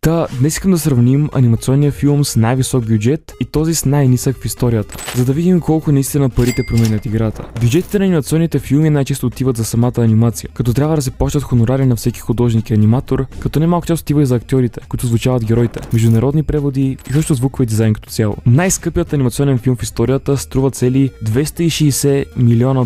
Днес искам да сравним анимационния филм с най-висок бюджет и този с най-нисък в историята, за да видим колко наистина парите променят играта. Бюджетите на анимационните филми най-често отиват за самата анимация, като трябва да се плащат хонорари на всеки художник и аниматор, като немалко част отива и за актьорите, които звучават героите, международни преводи и също звукови дизайн като цяло. Най-скъпият анимационен филм в историята струва цели $260 милиона,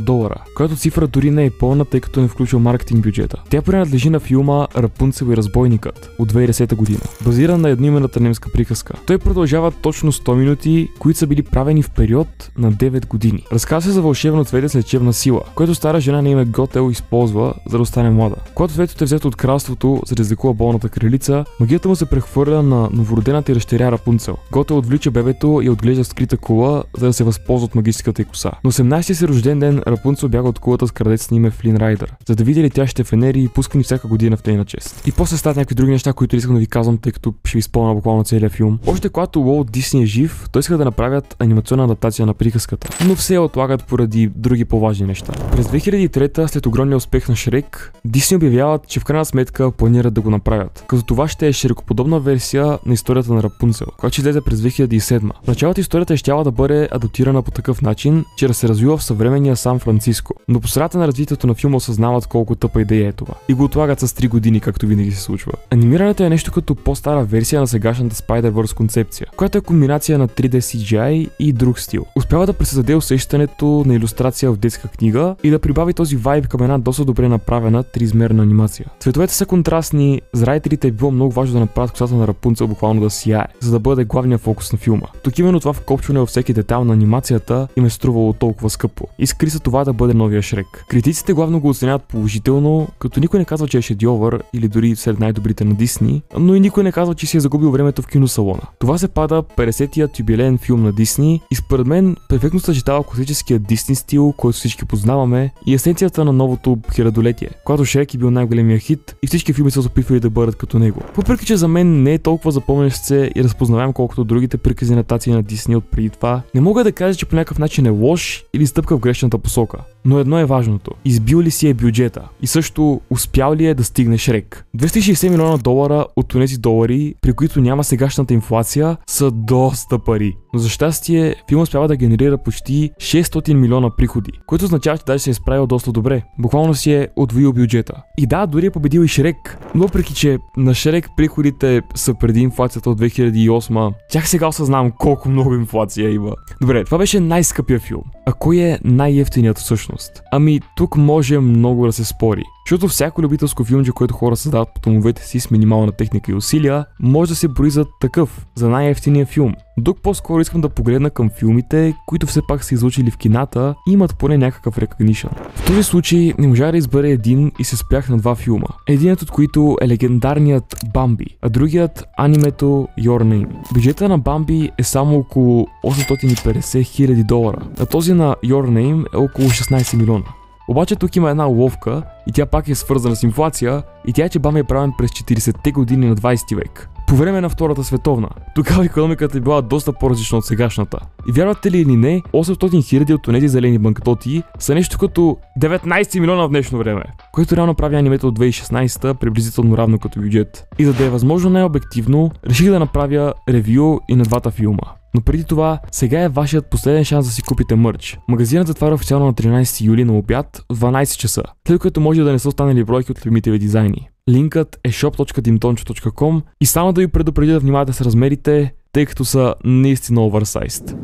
която цифра дори не е пълна, тъй като не включва маркетинг бюджета. Тя принадлежи на филма Рапунцел и разбойникът от 2010 година. Базиран на едноименната немска приказка. Той продължава точно 100 минути, които са били правени в период на 9 години. Разказва се за вълшебно цвете с лечебна сила, което стара жена на име Готел използва, за да остане млада. Когато цветето е взето от кралството, за да излекува болната кралица, магията му се прехвърля на новородената и дъщеря Рапунцел. Готел отвлича бебето и отглежда в скрита кула, за да се възползва от магическата й коса. На 18-ти си рожден ден Рапунцел бяга от кулата с крадец на име Флин Райдър, за да види летящите фенери, пускани всяка година в нейна чест. И после стават някакви други неща, които искам да ви казвам, тъй като ще ви изпълня буквално целия филм. Още когато Уолт Дисни е жив, той иска да направят анимационна адаптация на приказката, но все отлагат поради други по-важни неща. През 2003, след огромния успех на Шрек, Дисни обявяват, че в крайна сметка планират да го направят, като това ще е широкоподобна версия на историята на Рапунцел, която ще излезе през 2007. В началото историята щяла да бъде адаптирана по такъв начин, че да се развива в съвременния Сан Франциско, но по средата на развитието на филма осъзнават колко тъпа идея е това и го отлагат с 3 години, както винаги се случва. Анимирането е нещо като по-стара версия на сегашната Spider-Verse концепция, която е комбинация на 3D CGI и друг стил. Успява да пресъздаде усещането на илюстрация в детска книга и да прибави този вайб към една доста добре направена триизмерна анимация. Цветовете са контрастни, за райтерите е било много важно да направят косата на Рапунцел буквално да сияе, за да бъде главният фокус на филма. Тук именно това вкопчване във всеки детайл на анимацията им е струвало толкова скъпо. Искри са това да бъде новия Шрек. Критиците главно го оценяват положително, като никой не казва, че е шедьовър или дори сред най-добрите на Дисни, но и никой не казва, че си е загубил времето в киносалона. Това се пада 50-тият юбилеен филм на Дисни и според мен перфектно съчетава класическия Дисни стил, който всички познаваме, и есенцията на новото хилядолетие, когато Шрек е бил най-големия хит и всички филми са се опитвали да бъдат като него. Въпреки че за мен не е толкова запомнящ се и разпознаваем колкото другите приказни адаптации на Дисни от преди това, не мога да кажа, че по някакъв начин е лош или стъпка в грешната посока. Но едно е важното. Избил ли си е бюджета? И също успял ли е да стигне Шрек? $260 милиона от тези долари, при които няма сегашната инфлация, са доста пари. Но за щастие, филм успява да генерира почти 600 милиона приходи, което означава, че даже се е справил доста добре. Буквално си е удвоил бюджета. И да, дори е победил и Шрек. Но въпреки, че на Шрек приходите са преди инфлацията от 2008, чак сега осъзнавам колко много инфлация има. Добре, това беше най-скъпия филм. А кой е най-евтиният всъщност? Ами тук може много да се спори. Защото всяко любителско филмче, което хора създават по домовете си с минимална техника и усилия, може да се брои за такъв, за най-евтиния филм. Тук по-скоро искам да погледна към филмите, които все пак са излучили в кината и имат поне някакъв recognition. В този случай не можа да избера един и се спрях на два филма. Единият от които е легендарният Бамби, а другият анимето Your Name. Бюджета на Бамби е само около $850 хиляди, а този на Your Name е около 16 милиона. Обаче тук има една уловка и тя пак е свързана с инфлация и тя е, че Бамби е правен през 40-те години на 20 век. По време на Втората световна. Тогава икономиката е била доста по-различна от сегашната. И вярвате ли или не, 800 хиляди от тези зелени банкноти са нещо като 19 милиона в днешно време, което реално прави анимето от 2016 приблизително равно като бюджет. И за да е възможно най-обективно, реших да направя ревю и на двата филма. Но преди това, сега е вашият последен шанс да си купите мърч. Магазинът затваря официално на 13 юли на обяд в 12 часа, след което може да не са останали бройки от любимите ви дизайни. Линкът е shop.dimtoncho.com и само да ви предупредя да внимавате с размерите, тъй като са наистина оверсайзд.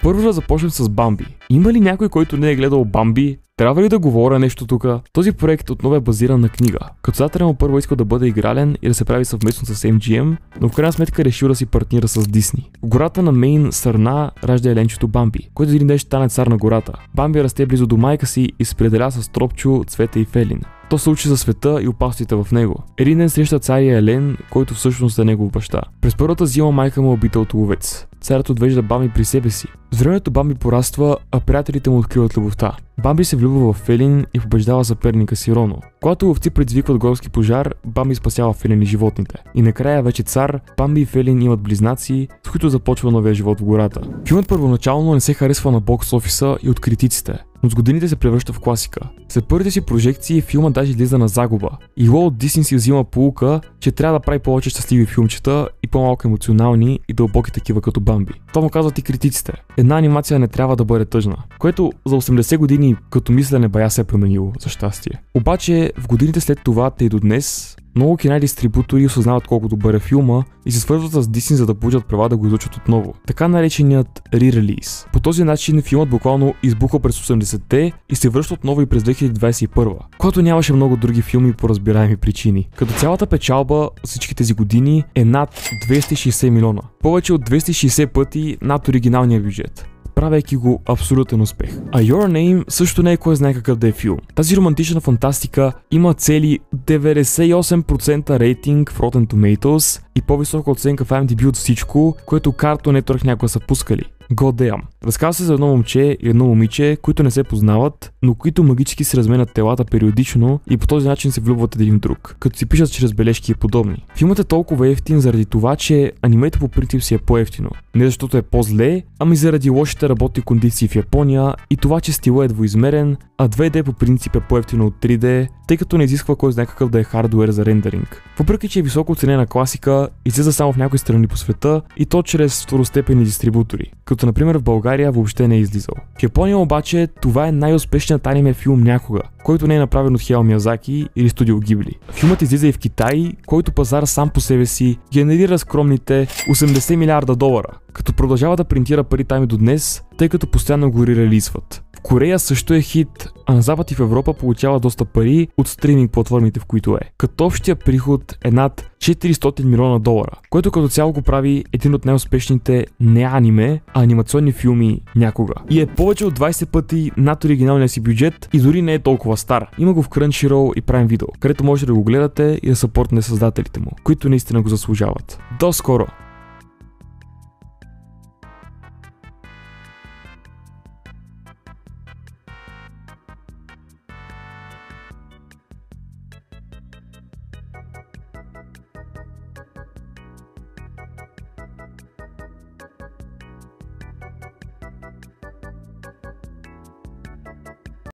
Първо да започнем с Бамби. Има ли някой, който не е гледал Бамби? Трябва ли да говоря нещо тук? Този проект отново е базиран на книга. Като създателят му първо искал да бъде игрален и да се прави съвместно с MGM, но в крайна сметка решил да си партнира с Дисни. В гората на Мейн Сърна ражда еленчето Бамби, който един ден ще стане цар на гората. Бамби расте близо до майка си и се пределя с Тропчо, Цвета и Фелин. То се учи за света и опасностите в него. Един ден среща царя Елен, който всъщност е негов баща. През първата зима майка му е убита от ловец. Царят отвежда Бамби при себе си. С времето Бамби пораства, а приятелите му откриват любовта. Бамби се влюбва в Фелин и побеждава съперника си Роно. Когато ловци предизвикват горски пожар, Бамби спасява Фелин и животните. И накрая вече цар, Бамби и Фелин имат близнаци, с които започва новия живот в гората. Филмът първоначално не се харесва на бокс офиса и от критиците. но с годините се превръща в класика. След първите си прожекции филмът даже излиза на загуба и Уолт Дисни си взима поука, че трябва да прави повече щастливи филмчета и по-малко емоционални и дълбоки такива като Бамби. Това му казват и критиците. Една анимация не трябва да бъде тъжна, което за 80 години като мислене бая се е променило, за щастие. Обаче в годините след това, те и до днес, много кинодистрибутори осъзнават колко добър е филма и се свързват с Дисни, за да получат права да го излучат отново. Така нареченият re-release. По този начин филмът буквално избуха през 80-те и се връща отново и през 2021, когато нямаше много други филми по разбираеми причини. Като цялата печалба всички тези години е над 260 милиона. Повече от 260 пъти над оригиналния бюджет, правейки го абсолютен успех. А Your Name също не е кой знае какъв да е филм. Тази романтична фантастика има цели 98% рейтинг в Rotten Tomatoes и по-висока оценка в IMDb от всичко, което Cartoon Network някога са пускали. God damn. Разказва се за едно момче и едно момиче, които не се познават, но които магически се разменят телата периодично и по този начин се влюбват един в друг, като си пишат чрез бележки и подобни. Филмът е толкова ефтин заради това, че анимето по принцип си е по-ефтино. Не защото е по-зле, ами заради лошите работни кондиции в Япония и това, че стилът е двоизмерен, а 2D по принцип е по-ефтино от 3D, тъй като не изисква кой знае какъв да е хардуер за рендеринг. Въпреки че е високо оценена класика, излиза само в някои страни по света и то чрез второстепенни дистрибутори, като например в България въобще не е излизал. В Япония обаче това е най-успешният аниме филм някога, който не е направен от Хаяо Миязаки или Студио Гибли. Филмът излиза и в Китай, който пазар сам по себе си генерира скромните $80 милиарда, като продължава да принтира пари там и до днес, тъй като постоянно го ререлизват. В Корея също е хит, а на Запад и в Европа получава доста пари от стриминг платформите, в които е. Като общия приход е над $400 милиона, което като цяло го прави един от най-успешните не аниме, а анимационни филми някога. И е повече от 20 пъти над оригиналния си бюджет и дори не е толкова стар. Има го в Crunchyroll и Prime Video, където можете да го гледате и да съпортнете създателите му, които наистина го заслужават. До скоро!